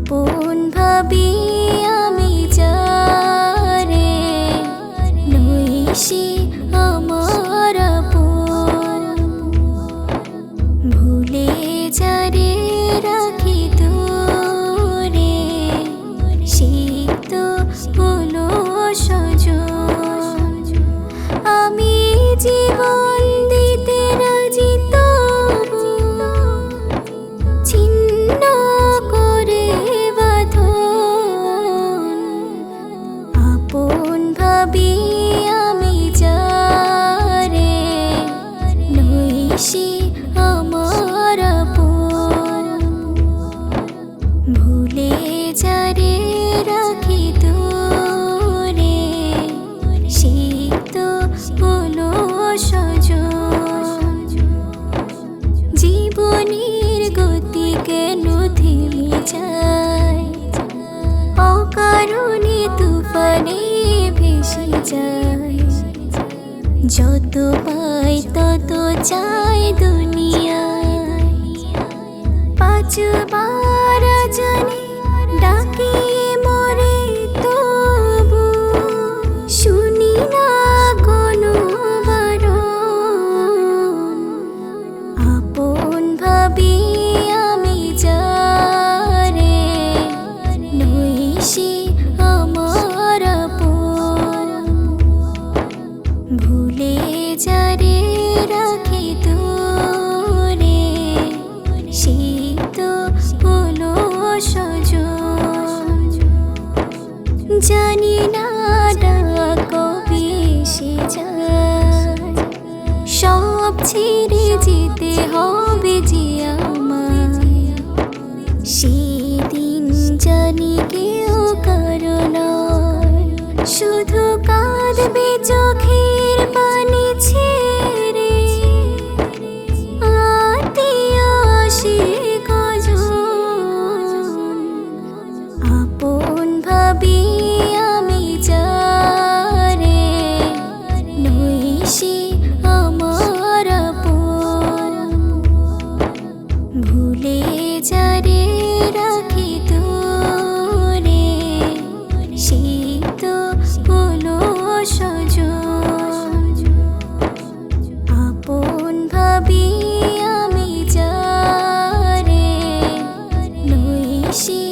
আপন ভাবি আমি যারে নই সে আমার আপন। ভুলে যারে রাখি দূরে সে তো হলো সজন। আমি জীবন দিতে রাজি তবু ছিন্ন করে বাঁধন। আপন ভাবি আমি যারে নই সে আমার আপন। ভুলে যারে রাখি দূরে সে তো হলো সজন। জীবনের গতি কেন থেমে যায়, অকারণে তুফানে ভেসে যায়। যত পাই তত চাই দুনিয়ায়, পাঁচবার জানি ডাকি মরে তবু শুনি না কোনো বারণ। আপন ভাবি আমি যারে নই সে আমার আপন। ভুলে যারে রাখি দূরে সে তো হলো সজন। জানি না ডাক কবে এসে যায়, সব ছেড়ে যেতে হবে যে আমায়। সেদিন জানি কেউ কারো নয়, শুধু কাঁদবে চোখের পানি ছেড়ে। আত্মীয় আসে কজন। আপন ভাবি আমি যারে নই সে আমার আপন। ভুলে যারে রাখি দূরে সে তো হলো সজন। আপন ভাবি আমি যারে নই সে